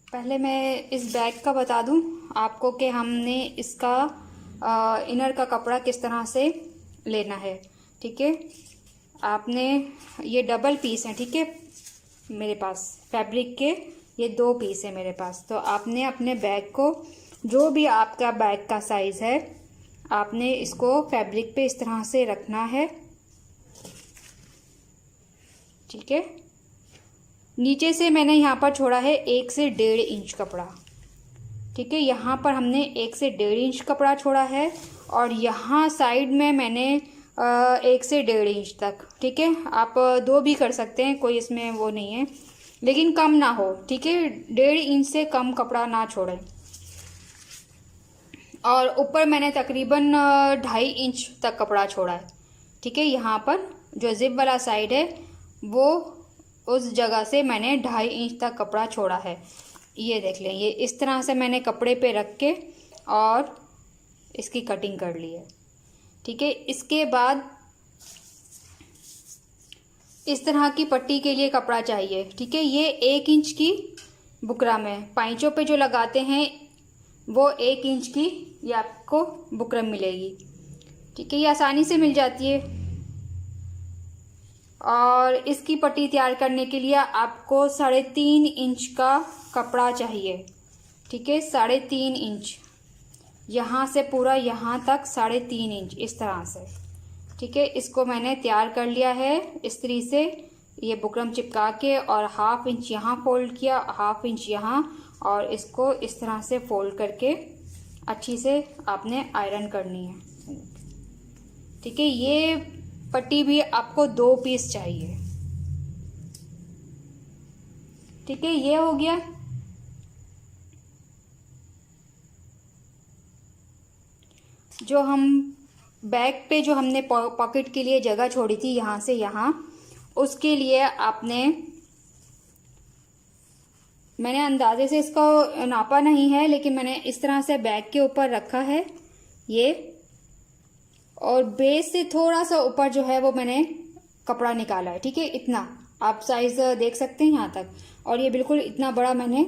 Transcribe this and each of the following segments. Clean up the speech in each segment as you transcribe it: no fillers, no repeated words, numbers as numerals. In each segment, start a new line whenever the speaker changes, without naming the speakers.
पहले मैं इस बैग का बता दूं आपको कि हमने इसका इनर का कपड़ा किस तरह से लेना है। ठीक है, आपने ये डबल पीस है, ठीक है, मेरे पास फैब्रिक के ये 2 पीस है मेरे पास। तो आपने अपने बैग को, जो भी आपका बैग का साइज़ है, आपने इसको फैब्रिक पे इस तरह से रखना है। ठीक है, नीचे से मैंने यहाँ पर छोड़ा है 1 से 1.5 इंच कपड़ा। ठीक है, यहाँ पर हमने 1 से 1.5 इंच कपड़ा छोड़ा है और यहाँ साइड में मैंने 1 से 1.5 इंच तक। ठीक है, आप 2 भी कर सकते हैं, कोई इसमें वो नहीं है, लेकिन कम ना हो। ठीक है, 1.5 इंच से कम कपड़ा ना छोड़ें। और ऊपर मैंने तकरीबन 2.5 इंच तक कपड़ा छोड़ा है। ठीक है, यहाँ पर जो जिप वाला साइड है वो उस जगह से मैंने 2.5 इंच तक कपड़ा छोड़ा है। ये देख लें, ये इस तरह से मैंने कपड़े पे रख के और इसकी कटिंग कर ली है। ठीक है, इसके बाद इस तरह की पट्टी के लिए कपड़ा चाहिए। ठीक है, ये 1 इंच की बुकरम है। पाइचों पे जो लगाते हैं वो 1 इंच की ये आपको बुकरम मिलेगी। ठीक है, ये आसानी से मिल जाती है। और इसकी पट्टी तैयार करने के लिए आपको 3.5 इंच का कपड़ा चाहिए। ठीक है, 3.5 इंच, यहाँ से पूरा यहाँ तक 3.5 इंच इस तरह से। ठीक है, इसको मैंने तैयार कर लिया है इस्त्री से, ये बुकरम चिपका के, और 1/2 इंच यहाँ फोल्ड किया, 1/2 इंच यहाँ, और इसको इस तरह से फोल्ड करके अच्छी से आपने आयरन करनी है। ठीक है, ये पट्टी भी आपको 2 पीस चाहिए। ठीक है, ये हो गया। जो हम बैग पे जो हमने पॉकेट के लिए जगह छोड़ी थी यहाँ से यहाँ, उसके लिए मैंने अंदाजे से इसको नापा नहीं है, लेकिन मैंने इस तरह से बैग के ऊपर रखा है ये, और बेस से थोड़ा सा ऊपर जो है वो मैंने कपड़ा निकाला है। ठीक है, इतना आप साइज देख सकते हैं यहाँ तक, और ये बिल्कुल इतना बड़ा मैंने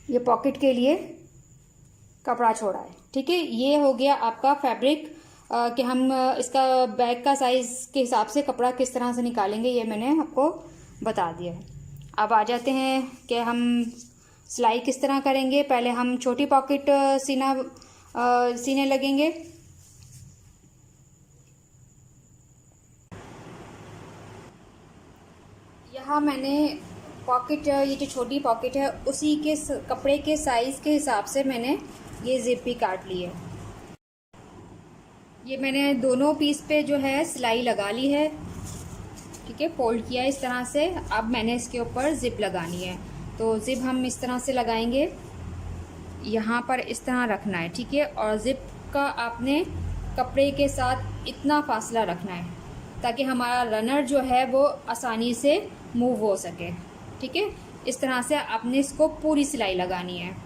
ये पॉकेट के लिए कपड़ा छोड़ा है। ठीक है, ये हो गया आपका फैब्रिक कि हम इसका बैग का साइज के हिसाब से कपड़ा किस तरह से निकालेंगे, ये मैंने आपको बता दिया है। अब आ जाते हैं कि हम सिलाई किस तरह करेंगे। पहले हम छोटी पॉकेट सीने लगेंगे। यहाँ मैंने पॉकेट, ये जो छोटी पॉकेट है उसी के कपड़े के साइज़ के हिसाब से मैंने ये जिप भी काट ली है। ये मैंने दोनों पीस पे जो है सिलाई लगा ली है। ठीक है, फोल्ड किया इस तरह से। अब मैंने इसके ऊपर जिप लगानी है, तो जिप हम इस तरह से लगाएंगे, यहाँ पर इस तरह रखना है। ठीक है, और जिप का आपने कपड़े के साथ इतना फासला रखना है ताकि हमारा रनर जो है वो आसानी से मूव हो सके। ठीक है, इस तरह से आपने इसको पूरी सिलाई लगानी है।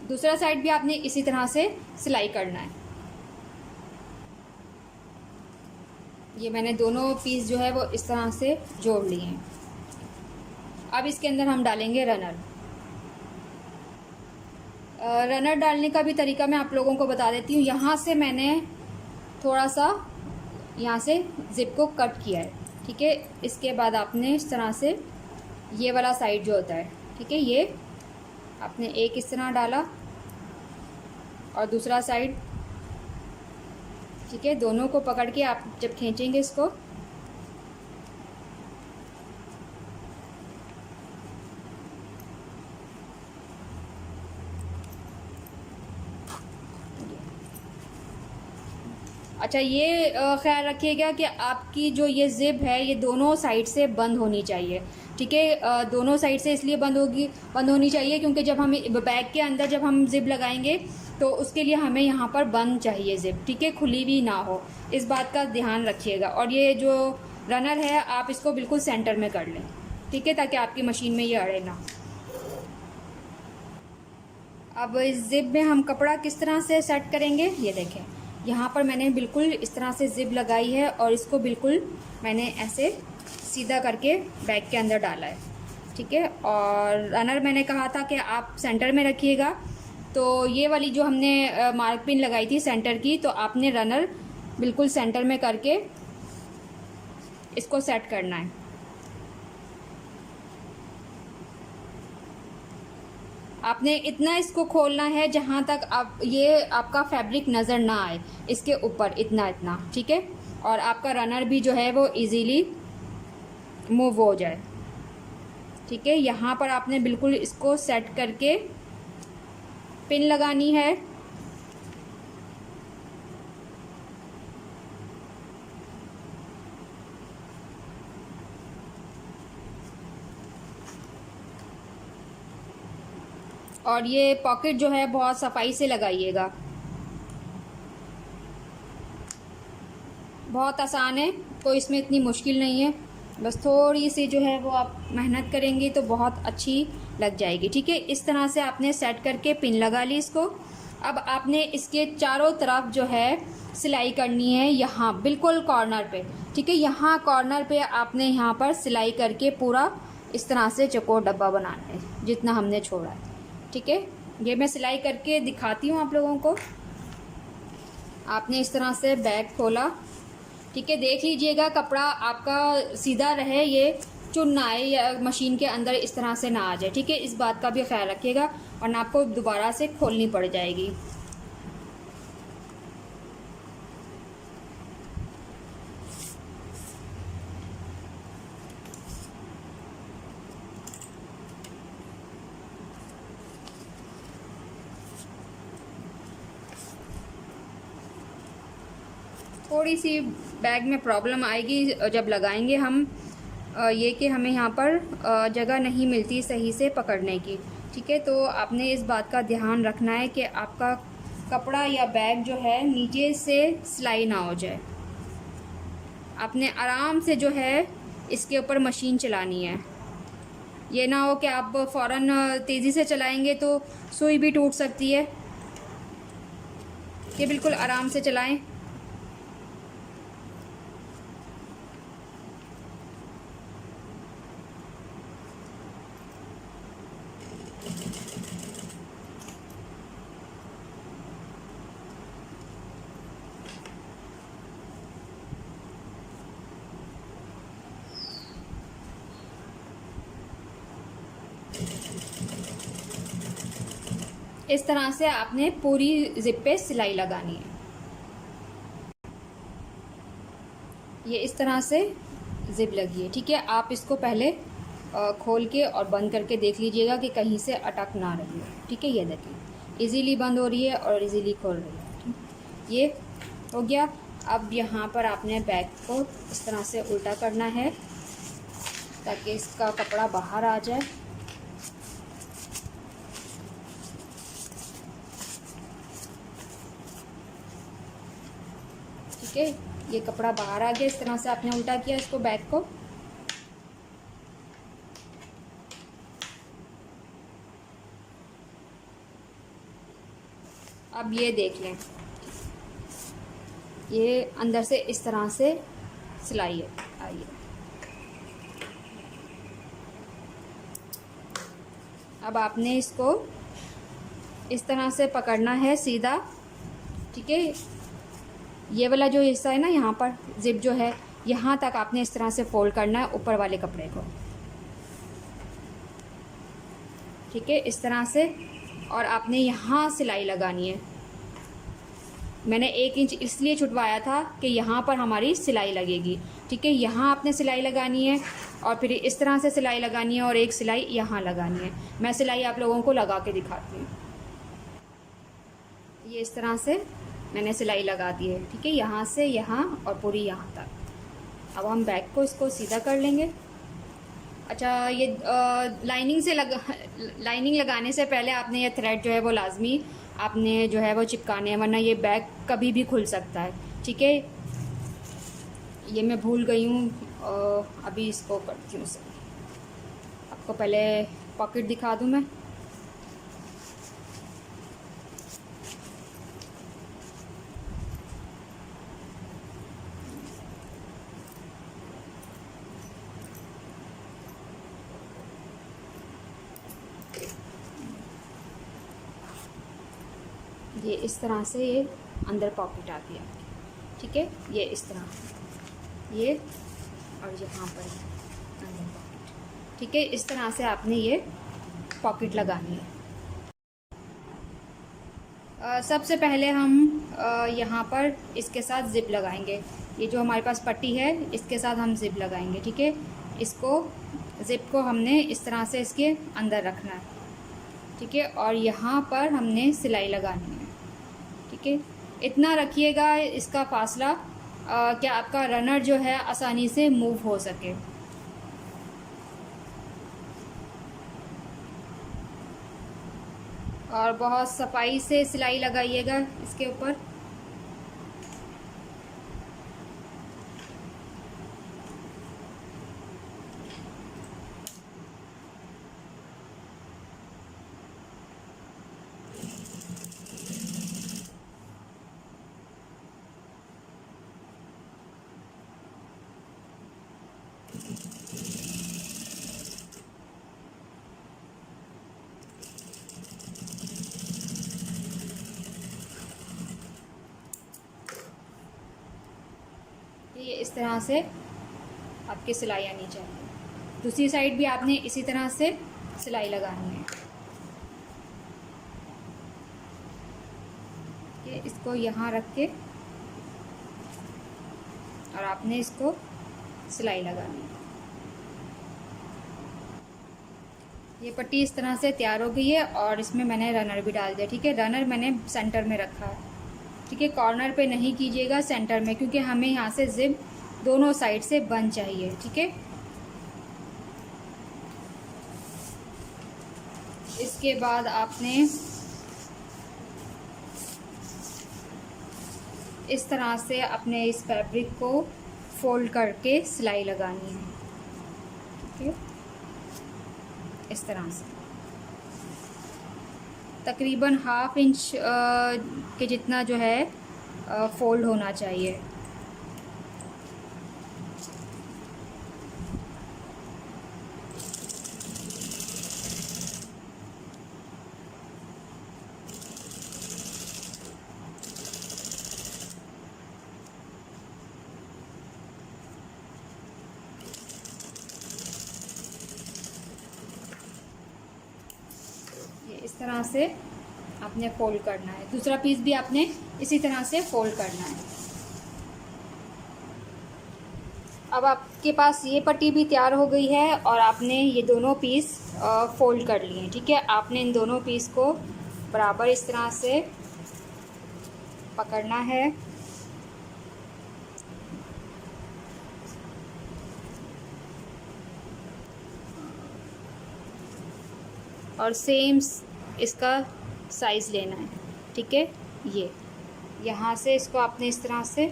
दूसरा साइड भी आपने इसी तरह से सिलाई करना है। ये मैंने दोनों पीस जो है वो इस तरह से जोड़ लिए हैं। अब इसके अंदर हम डालेंगे रनर। रनर डालने का भी तरीका मैं आप लोगों को बता देती हूँ। यहाँ से मैंने थोड़ा सा यहाँ से जिप को कट किया है। ठीक है, इसके बाद आपने इस तरह से ये वाला साइड जो होता है, ठीक है, ये आपने एक इस तरह डाला और दूसरा साइड। ठीक है, दोनों को पकड़ के आप जब खींचेंगे इसको, अच्छा ये ख्याल रखिएगा कि आपकी जो ये जिप है ये दोनों साइड से बंद होनी चाहिए। ठीक है, दोनों साइड से इसलिए बंद होनी चाहिए क्योंकि जब हम बैग के अंदर जब हम जिप लगाएंगे तो उसके लिए हमें यहाँ पर बंद चाहिए जिप। ठीक है, खुली भी ना हो, इस बात का ध्यान रखिएगा। और ये जो रनर है आप इसको बिल्कुल सेंटर में कर लें। ठीक है, ताकि आपकी मशीन में ये अड़े ना। अब इस जिप में हम कपड़ा किस तरह से सेट करेंगे, ये देखें। यहाँ पर मैंने बिल्कुल इस तरह से जिप लगाई है और इसको बिल्कुल मैंने ऐसे सीधा करके बैग के अंदर डाला है, ठीक है। और रनर मैंने कहा था कि आप सेंटर में रखिएगा, तो ये वाली जो हमने मार्क पिन लगाई थी सेंटर की, तो आपने रनर बिल्कुल सेंटर में करके इसको सेट करना है। आपने इतना इसको खोलना है जहाँ तक आप ये आपका फैब्रिक नज़र ना आए, इसके ऊपर इतना इतना, ठीक है। और आपका रनर भी जो है वो इजीली मूव हो जाए, ठीक है। यहाँ पर आपने बिल्कुल इसको सेट करके पिन लगानी है। और ये पॉकेट जो है बहुत सफाई से लगाइएगा, बहुत आसान है, कोई इसमें इतनी मुश्किल नहीं है। बस थोड़ी सी जो है वो आप मेहनत करेंगे तो बहुत अच्छी लग जाएगी, ठीक है। इस तरह से आपने सेट करके पिन लगा ली इसको। अब आपने इसके चारों तरफ जो है सिलाई करनी है, यहाँ बिल्कुल कॉर्नर पे, ठीक है। यहाँ कॉर्नर पे आपने यहाँ पर सिलाई करके पूरा इस तरह से चौकोर डब्बा बनाना है, जितना हमने छोड़ा है, ठीक है। ये मैं सिलाई करके दिखाती हूँ आप लोगों को। आपने इस तरह से बैग खोला, ठीक है। देख लीजिएगा कपड़ा आपका सीधा रहे, ये चुन ना आए या मशीन के अंदर इस तरह से ना आ जाए, ठीक है। इस बात का भी ख्याल रखिएगा वरना आपको दोबारा से खोलनी पड़ जाएगी। थोड़ी सी बैग में प्रॉब्लम आएगी जब लगाएंगे हम, ये कि हमें यहाँ पर जगह नहीं मिलती सही से पकड़ने की, ठीक है। तो आपने इस बात का ध्यान रखना है कि आपका कपड़ा या बैग जो है नीचे से सिलाई ना हो जाए। आपने आराम से जो है इसके ऊपर मशीन चलानी है, ये ना हो कि आप फ़ौरन तेज़ी से चलाएंगे तो सुई भी टूट सकती है। ये बिल्कुल आराम से चलाएं। इस तरह से आपने पूरी जिप पे सिलाई लगानी है। ये इस तरह से जिप लगी है, ठीक है। आप इसको पहले खोल के और बंद करके देख लीजिएगा कि कहीं से अटक ना रही है, ठीक है। ये देखिए इजीली बंद हो रही है और इजीली खोल रही है, ठीक। ये हो गया। अब यहाँ पर आपने बैग को इस तरह से उल्टा करना है ताकि इसका कपड़ा बाहर आ जाए। ठीक है, ये कपड़ा बाहर आ गया। इस तरह से आपने उल्टा किया इसको, बैग को। अब ये देख लें, ये अंदर से इस तरह से सिलाई है, आइए। अब आपने इसको इस तरह से पकड़ना है सीधा, ठीक है। ये वाला जो हिस्सा है ना, यहाँ पर जिप जो है, यहाँ तक आपने इस तरह से फोल्ड करना है ऊपर वाले कपड़े को, ठीक है, इस तरह से। और आपने यहाँ सिलाई लगानी है। मैंने 1 इंच इसलिए छुटवाया था कि यहाँ पर हमारी सिलाई लगेगी, ठीक है। यहाँ आपने सिलाई लगानी है और फिर इस तरह से सिलाई लगानी है और एक सिलाई यहाँ लगानी है। मैं सिलाई आप लोगों को लगा के दिखाती हूँ। ये इस तरह से मैंने सिलाई लगा दी है, ठीक है, यहाँ से यहाँ और पूरी यहाँ तक। अब हम बैक को इसको सीधा कर लेंगे। अच्छा, ये लाइनिंग लगाने से पहले आपने ये थ्रेड जो है वो लाजमी आपने जो है वो चिपकाने हैं, वरना ये बैग कभी भी खुल सकता है, ठीक है। ये मैं भूल गई हूँ, अभी इसको करती हूँ सही। आपको पहले पॉकेट दिखा दूं मैं। ये इस तरह से ये अंदर पॉकेट आती है आपकी, ठीक है। ये इस तरह ये और यहाँ पर अंदर पॉकेट, ठीक है। इस तरह से आपने ये पॉकेट लगानी है। सबसे पहले हम यहाँ पर इसके साथ ज़िप लगाएंगे। ये जो हमारे पास पट्टी है इसके साथ हम ज़िप लगाएंगे, ठीक है। इसको ज़िप को हमने इस तरह से इसके अंदर रखना है, ठीक है। और यहाँ पर हमने सिलाई लगानी है, ठीक है। इतना रखिएगा इसका फासला क्या आपका रनर जो है आसानी से मूव हो सके। और बहुत सफाई से सिलाई लगाइएगा इसके ऊपर। ये इस तरह से आपकी सिलाई आनी चाहिए। दूसरी साइड भी आपने इसी तरह से सिलाई लगानी है। ये इसको यहाँ रख के और आपने इसको सिलाई लगानी है। ये पट्टी इस तरह से तैयार हो गई है और इसमें मैंने रनर भी डाल दिया, ठीक है। रनर मैंने सेंटर में रखा है, ठीक है। कॉर्नर पे नहीं कीजिएगा, सेंटर में, क्योंकि हमें यहाँ से जिप दोनों साइड से बंद चाहिए, ठीक है। इसके बाद आपने इस तरह से अपने इस फैब्रिक को फोल्ड करके सिलाई लगानी है, ठीक है। इस तरह से तकरीबन 1/2 इंच के जितना जो है फोल्ड होना चाहिए। इस तरह से आपने फोल्ड करना है। दूसरा पीस भी आपने इसी तरह से फोल्ड करना है। अब आपके पास ये पट्टी भी तैयार हो गई है और आपने ये दोनों पीस फोल्ड कर लिए हैं, ठीक है। आपने इन दोनों पीस को बराबर इस तरह से पकड़ना है और सेम इसका साइज़ लेना है, ठीक है। ये यहाँ से इसको आपने इस तरह से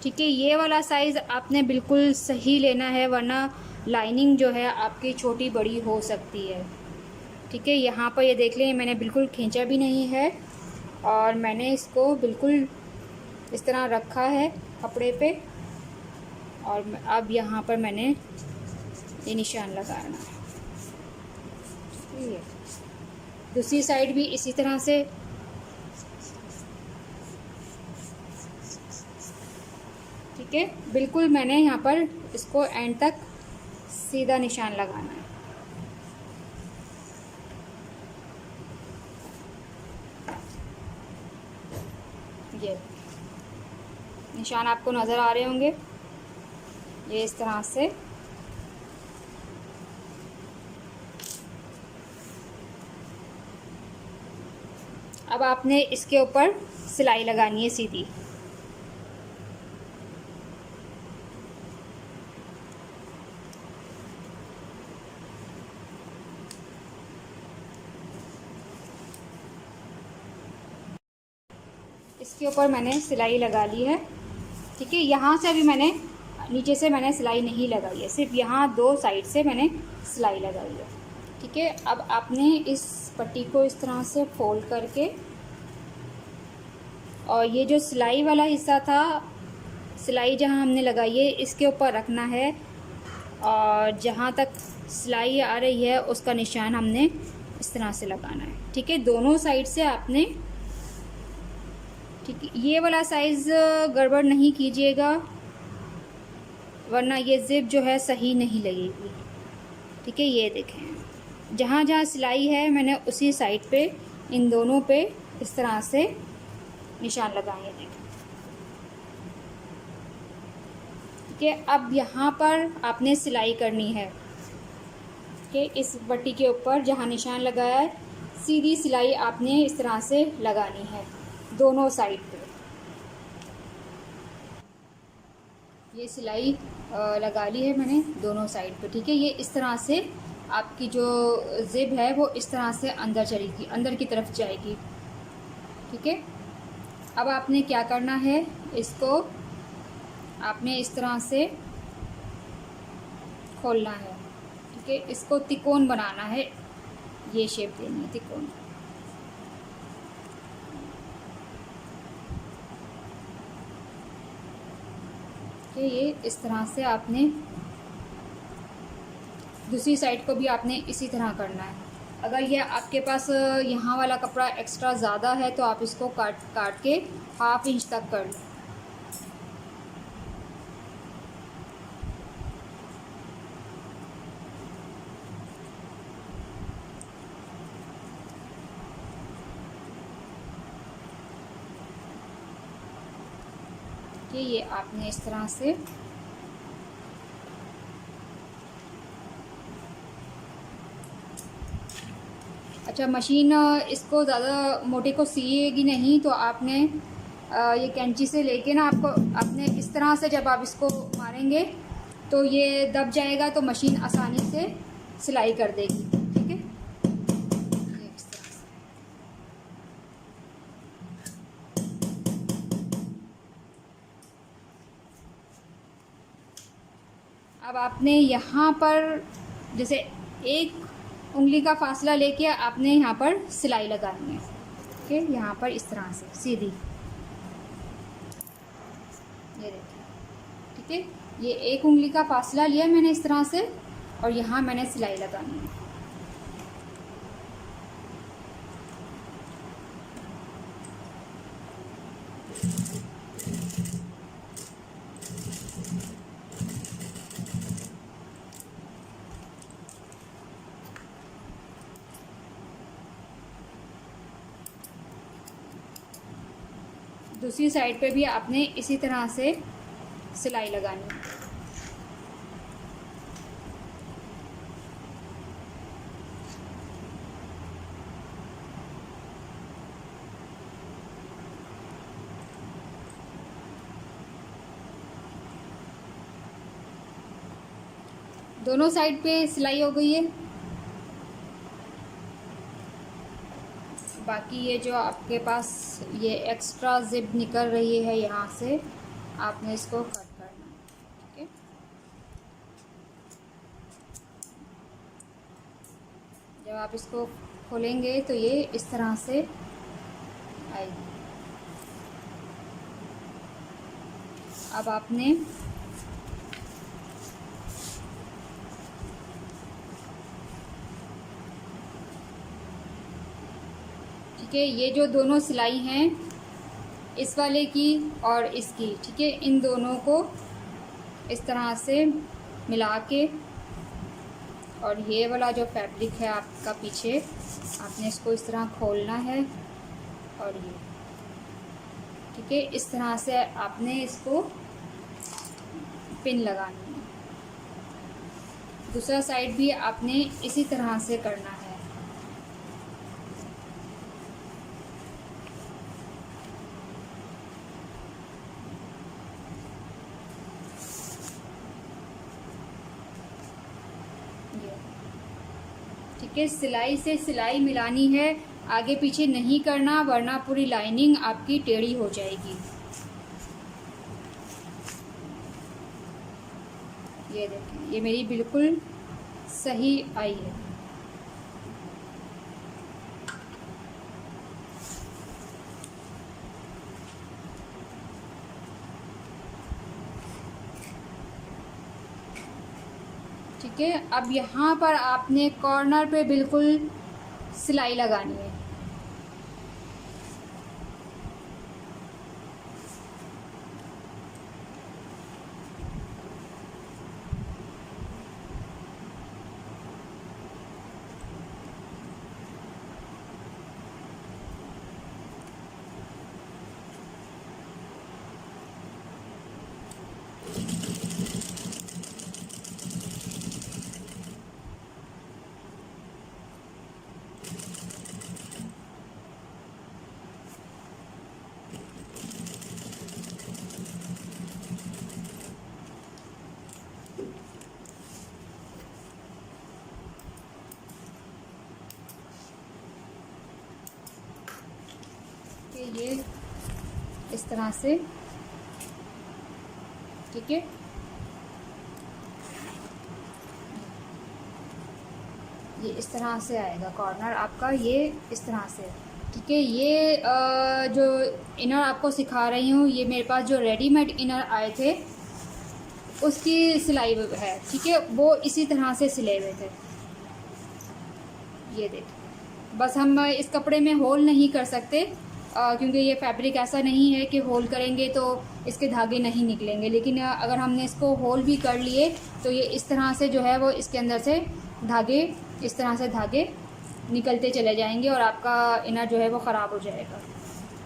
ठीक है। ये वाला साइज़ आपने बिल्कुल सही लेना है, वरना लाइनिंग जो है आपकी छोटी बड़ी हो सकती है, ठीक है। यहाँ पर ये देख लें, मैंने बिल्कुल खींचा भी नहीं है और मैंने इसको बिल्कुल इस तरह रखा है कपड़े पे। और अब यहाँ पर मैंने ये निशान लगाना है, ठीक है। दूसरी साइड भी इसी तरह से ठीक है। बिल्कुल मैंने यहाँ पर इसको एंड तक सीधा निशान लगाना है। ये निशान आपको नज़र आ रहे होंगे, ये इस तरह से। अब आपने इसके ऊपर सिलाई लगानी है सीधी। इसके ऊपर मैंने सिलाई लगा ली है। ठीक है, यहाँ से अभी मैंने नीचे से मैंने सिलाई नहीं लगाई है, सिर्फ यहाँ 2 साइड से मैंने सिलाई लगाई है। ठीक है, अब आपने इस पट्टी को इस तरह से फोल्ड करके, और ये जो सिलाई वाला हिस्सा था, सिलाई जहाँ हमने लगाई है इसके ऊपर रखना है, और जहाँ तक सिलाई आ रही है उसका निशान हमने इस तरह से लगाना है। ठीक है, दोनों साइड से आपने, ठीक है, ये वाला साइज़ गड़बड़ नहीं कीजिएगा वरना ये ज़िप जो है सही नहीं लगेगी। ठीक है, ये देखें जहाँ जहाँ सिलाई है मैंने उसी साइड पे इन दोनों पे इस तरह से निशान लगाए हैं। ठीक है, अब यहाँ पर आपने सिलाई करनी है। ठीक है, इस पट्टी के ऊपर जहाँ निशान लगाया है सीधी सिलाई आपने इस तरह से लगानी है दोनों साइड पे। ये सिलाई लगा ली है मैंने दोनों साइड पे। ठीक है, ये इस तरह से आपकी जो ज़िप है वो इस तरह से अंदर चलेगी, अंदर की तरफ जाएगी। ठीक है, अब आपने क्या करना है, इसको आपने इस तरह से खोलना है। ठीक है, इसको तिकोन बनाना है, ये शेप देनी है तिकोन। ये इस तरह से आपने दूसरी साइड को भी आपने इसी तरह करना है। अगर ये आपके पास यहाँ वाला कपड़ा एक्स्ट्रा ज़्यादा है तो आप इसको काट के 1/2 इंच तक कर लें। ये आपने इस तरह से अच्छा, मशीन इसको ज़्यादा मोटे को सिएगी नहीं, तो आपने ये कैंची से लेके ना आपको आपने इस तरह से जब आप इसको मारेंगे तो ये दब जाएगा, तो मशीन आसानी से सिलाई कर देगी। ठीक है, ये इस तरह से। अब आपने यहाँ पर जैसे 1 उंगली का फासला लेके आपने यहाँ पर सिलाई लगानी है। ठीक है, यहाँ पर इस तरह से सीधी, ये देखिए। ठीक है, ये 1 उंगली का फासला लिया मैंने इस तरह से, और यहाँ मैंने सिलाई लगानी है। दूसरी साइड पे भी आपने इसी तरह से सिलाई लगानी है। दोनों साइड पे सिलाई हो गई है। बाकी ये जो आपके पास ये एक्स्ट्रा जिप निकल रही है यहाँ से, आपने इसको कट करना है। ठीक है, जब आप इसको खोलेंगे तो ये इस तरह से आएगी। अब आपने ठीक है, ये जो दोनों सिलाई हैं इस वाले की और इसकी, ठीक है, इन दोनों को इस तरह से मिला के, और ये वाला जो फैब्रिक है आपका पीछे, आपने इसको इस तरह खोलना है, और ये ठीक है, इस तरह से आपने इसको पिन लगानी है। दूसरा साइड भी आपने इसी तरह से करना है। ठीक है, सिलाई से सिलाई मिलानी है आगे पीछे नहीं करना, वरना पूरी लाइनिंग आपकी टेढ़ी हो जाएगी। ये देखें, ये मेरी बिल्कुल सही आई है। ठीक है, अब यहाँ पर आपने कॉर्नर पे बिल्कुल सिलाई लगानी है। ये इस तरह से, ठीक है। ये इस तरह से आएगा कॉर्नर आपका, ये इस तरह से, ठीक है। ये जो इनर आपको सिखा रही हूँ, ये मेरे पास जो रेडीमेड इनर आए थे उसकी सिलाई है, ठीक है। वो इसी तरह से सिले हुए थे। ये देखिए, बस हम इस कपड़े में होल नहीं कर सकते क्योंकि ये फैब्रिक ऐसा नहीं है कि होल करेंगे तो इसके धागे नहीं निकलेंगे, लेकिन अगर हमने इसको होल भी कर लिए तो ये इस तरह से जो है वो इसके अंदर से धागे, इस तरह से धागे निकलते चले जाएंगे और आपका इनर जो है वो ख़राब हो जाएगा,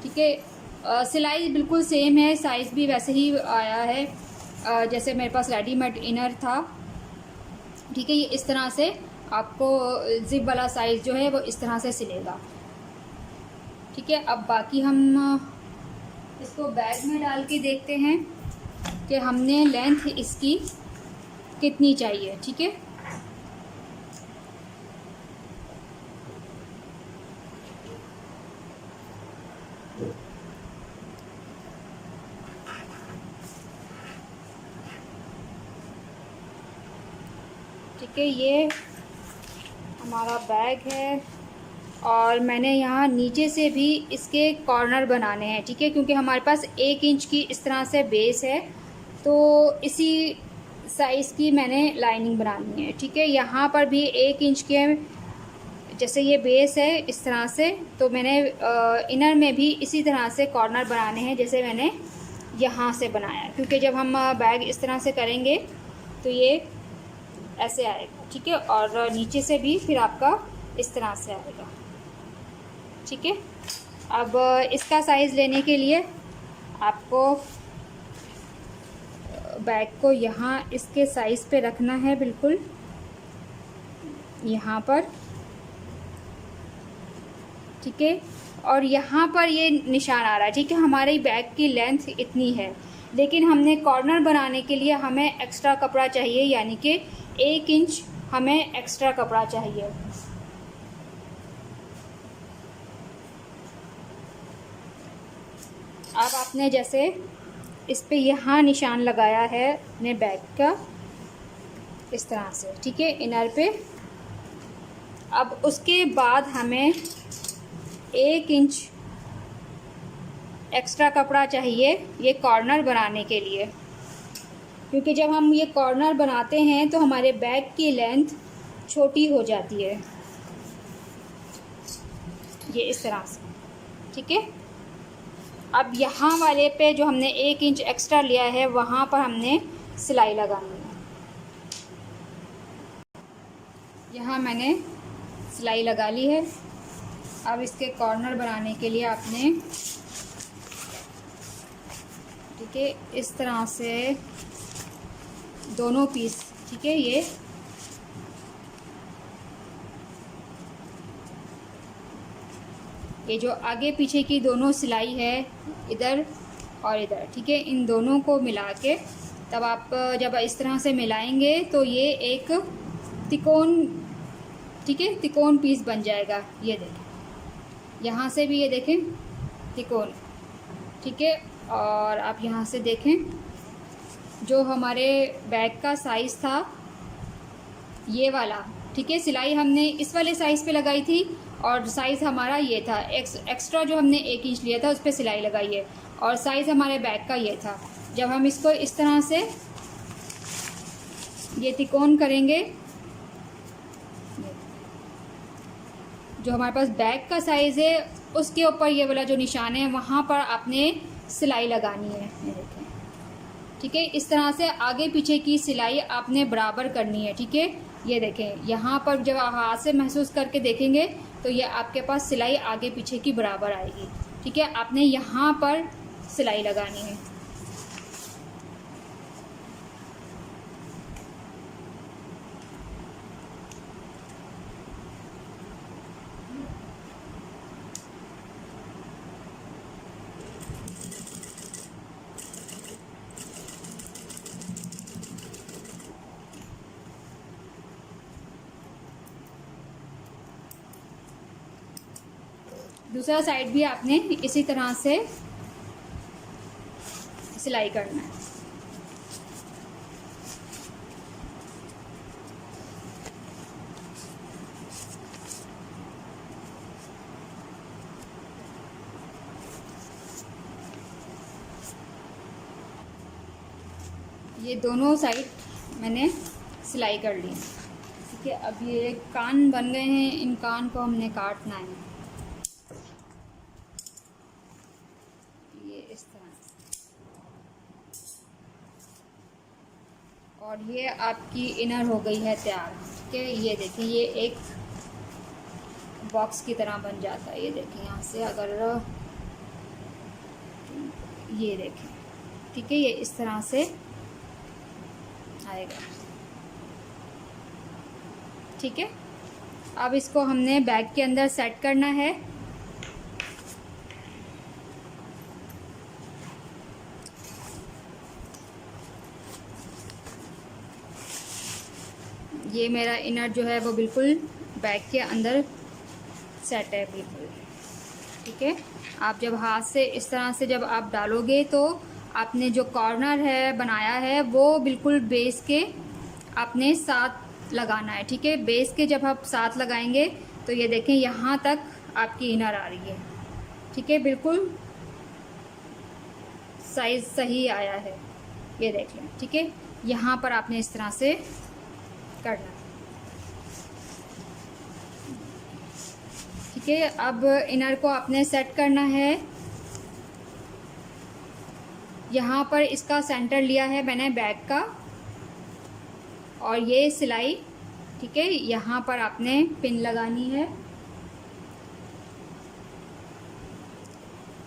ठीक है। सिलाई बिल्कुल सेम है, साइज़ भी वैसे ही आया है जैसे मेरे पास रेडीमेड इनर था, ठीक है। ये इस तरह से आपको ज़िप वाला साइज़ जो है वो इस तरह से सिलेगा, ठीक है। अब बाकी हम इसको बैग में डाल के देखते हैं कि हमने लेंथ इसकी कितनी चाहिए, ठीक है। ठीक है, ये हमारा बैग है और मैंने यहाँ नीचे से भी इसके कॉर्नर बनाने हैं, ठीक है, क्योंकि हमारे पास 1 इंच की इस तरह से बेस है, तो इसी साइज़ की मैंने लाइनिंग बनानी है, ठीक है। यहाँ पर भी 1 इंच के, जैसे ये बेस है इस तरह से, तो मैंने इनर में भी इसी तरह से कॉर्नर बनाने हैं जैसे मैंने यहाँ से बनाया, क्योंकि जब हम बैग इस तरह से करेंगे तो ये ऐसे आएगा, ठीक है। और नीचे से भी फिर आपका इस तरह से आएगा, ठीक है। अब इसका साइज़ लेने के लिए आपको बैग को यहाँ इसके साइज़ पे रखना है, बिल्कुल यहाँ पर, ठीक है। और यहाँ पर ये निशान आ रहा है, ठीक है। हमारे बैग की लेंथ इतनी है, लेकिन हमने कॉर्नर बनाने के लिए हमें एक्स्ट्रा कपड़ा चाहिए, यानी कि 1 इंच हमें एक्स्ट्रा कपड़ा चाहिए। अब आपने जैसे इस पे यहाँ निशान लगाया है अपने बैग का इस तरह से, ठीक है, इनर पे। अब उसके बाद हमें 1 इंच एक्स्ट्रा कपड़ा चाहिए ये कॉर्नर बनाने के लिए, क्योंकि जब हम ये कॉर्नर बनाते हैं तो हमारे बैग की लेंथ छोटी हो जाती है, ये इस तरह से, ठीक है। अब यहाँ वाले पे जो हमने 1 इंच एक्स्ट्रा लिया है वहाँ पर हमने सिलाई लगानी है। यहाँ मैंने सिलाई लगा ली है। अब इसके कॉर्नर बनाने के लिए आपने, ठीक है, इस तरह से दोनों पीस, ठीक है, ये जो आगे पीछे की दोनों सिलाई है इधर और इधर, ठीक है, इन दोनों को मिला के तब आप जब इस तरह से मिलाएंगे तो ये एक तिकोन, ठीक है, तिकोन पीस बन जाएगा। ये देखें, यहाँ से भी ये देखें तिकोन, ठीक है। और आप यहाँ से देखें जो हमारे बैग का साइज़ था ये वाला, ठीक है। सिलाई हमने इस वाले साइज़ पे लगाई थी और साइज़ हमारा ये था। एक्स्ट्रा जो हमने 1 इंच लिया था उस पर सिलाई लगाई है और साइज़ हमारे बैग का ये था। जब हम इसको इस तरह से ये तिकोन करेंगे, जो हमारे पास बैग का साइज़ है उसके ऊपर ये वाला जो निशान है वहाँ पर आपने सिलाई लगानी है, ये देखें, ठीक है। इस तरह से आगे पीछे की सिलाई आपने बराबर करनी है, ठीक है। ये देखें यहाँ पर जब आप हाथ से महसूस करके देखेंगे तो ये आपके पास सिलाई आगे पीछे की बराबर आएगी, ठीक है। आपने यहाँ पर सिलाई लगानी है। दूसरा साइड भी आपने इसी तरह से सिलाई करना है। ये दोनों साइड मैंने सिलाई कर ली, ठीक है। अब ये कान बन गए हैं, इन कान को हमने काटना है ये इस तरह। और ये आपकी इनर हो गई है तैयार, ठीक है। ये देखिए ये एक बॉक्स की तरह बन जाता है। ये देखिए यहाँ से अगर ये देखें, ठीक है, ये इस तरह से आएगा, ठीक है। अब इसको हमने बैग के अंदर सेट करना है। ये मेरा इनर जो है वो बिल्कुल बैग के अंदर सेट है, बिल्कुल, ठीक है। आप जब हाथ से इस तरह से जब आप डालोगे तो आपने जो कॉर्नर है बनाया है वो बिल्कुल बेस के आपने साथ लगाना है, ठीक है। बेस के जब आप साथ लगाएंगे तो ये देखें यहाँ तक आपकी इनर आ रही है, ठीक है। बिल्कुल साइज़ सही आया है, ये देख लें, ठीक है। यहाँ पर आपने इस तरह से करना, ठीक है। अब इनर को आपने सेट करना है। यहाँ पर इसका सेंटर लिया है मैंने बैग का और ये सिलाई, ठीक है। यहाँ पर आपने पिन लगानी है।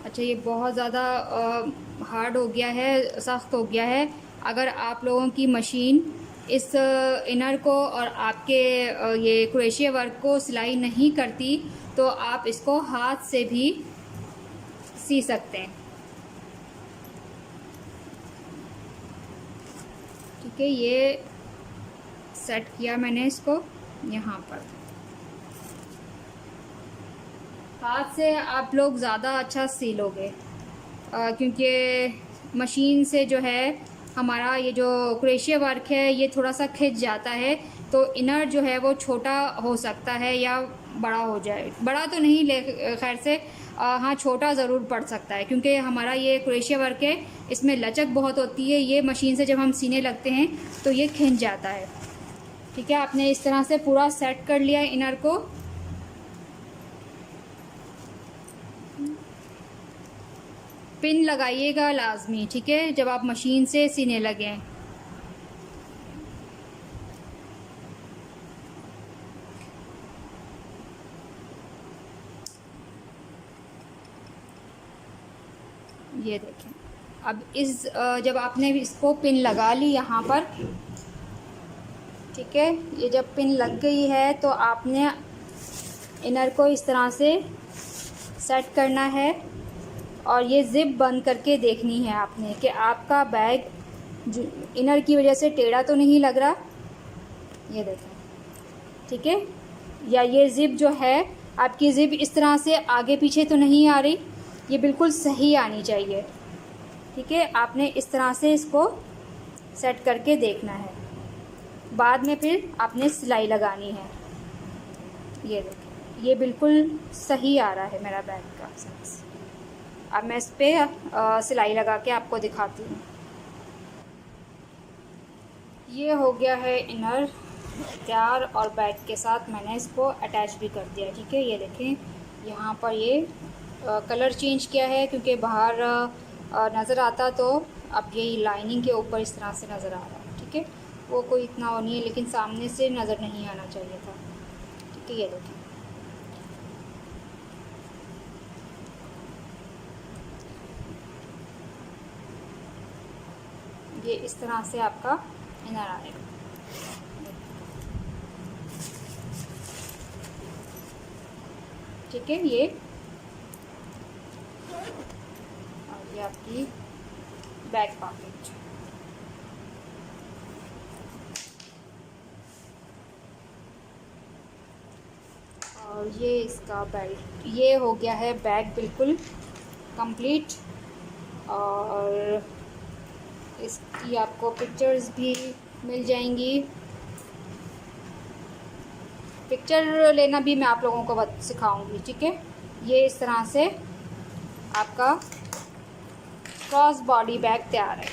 अच्छा ये बहुत ज़्यादा हार्ड हो गया है, सख्त हो गया है। अगर आप लोगों की मशीन इस इनर को और आपके ये क्रोशिया वर्क को सिलाई नहीं करती तो आप इसको हाथ से भी सी सकते हैं, ठीक है। ये सेट किया मैंने इसको यहाँ पर। हाथ से आप लोग ज़्यादा अच्छा सी लोगे क्योंकि मशीन से जो है हमारा ये जो क्रोशिया वर्क है ये थोड़ा सा खिंच जाता है, तो इनर जो है वो छोटा हो सकता है या बड़ा हो जाए। बड़ा तो नहीं ले खैर से हाँ छोटा ज़रूर पड़ सकता है क्योंकि हमारा ये क्रोशिया वर्क है, इसमें लचक बहुत होती है। ये मशीन से जब हम सीने लगते हैं तो ये खिंच जाता है, ठीक है। आपने इस तरह से पूरा सेट कर लिया इनर को। पिन लगाइएगा लाजमी, ठीक है, जब आप मशीन से सीने लगें। ये देखें अब इस जब आपने इसको पिन लगा ली यहाँ पर, ठीक है, ये जब पिन लग गई है तो आपने इनर को इस तरह से सेट करना है और ये ज़िप बंद करके देखनी है आपने कि आपका बैग इनर की वजह से टेढ़ा तो नहीं लग रहा। ये देखें, ठीक है, या ये ज़िप जो है आपकी ज़िप इस तरह से आगे पीछे तो नहीं आ रही, ये बिल्कुल सही आनी चाहिए। ठीक है, आपने इस तरह से इसको सेट करके देखना है। बाद में फिर आपने सिलाई लगानी है। ये देखिए, ये बिल्कुल सही आ रहा है मेरा बैग का साइज। अब मैं इस पर सिलाई लगा के आपको दिखाती हूँ। ये हो गया है इनर तैयार, और बैग के साथ मैंने इसको अटैच भी कर दिया। ठीक है, ये देखें यहाँ पर ये कलर चेंज किया है क्योंकि बाहर नज़र आता, तो अब यही लाइनिंग के ऊपर इस तरह से नज़र आ रहा है। ठीक है, वो कोई इतना वो नहीं है, लेकिन सामने से नज़र नहीं आना चाहिए था। ठीक है, ये देखें। ये इस तरह से आपका इनर आएगा। ठीक है, ये और ये आपकी बैक पॉकेट। और ये इसका बेल्ट। ये हो गया है बैग बिल्कुल कंप्लीट। और इसकी आपको पिक्चर्स भी मिल जाएंगी। पिक्चर लेना भी मैं आप लोगों को सिखाऊंगी। ठीक है, ये इस तरह से आपका क्रॉस बॉडी बैग तैयार है।